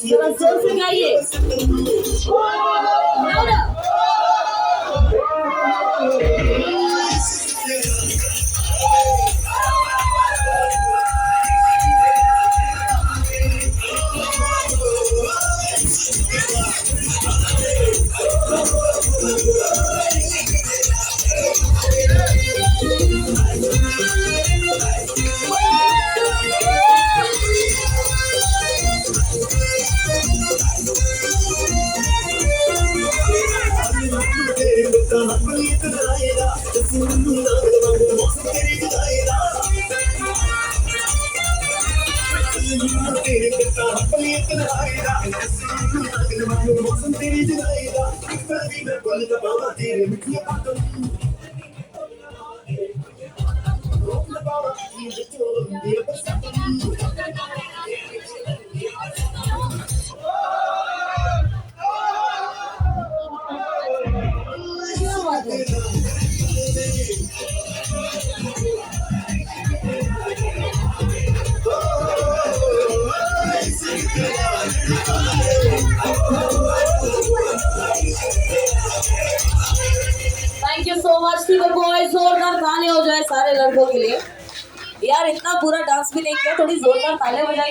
जरा जोर से गाइए। Thank you so much to the boys. जोरदार ताली हो जाए सारे लड़कों के लिए। यार इतना पूरा डांस भी नहीं किया, थोड़ी जोरदार ताली बजाई।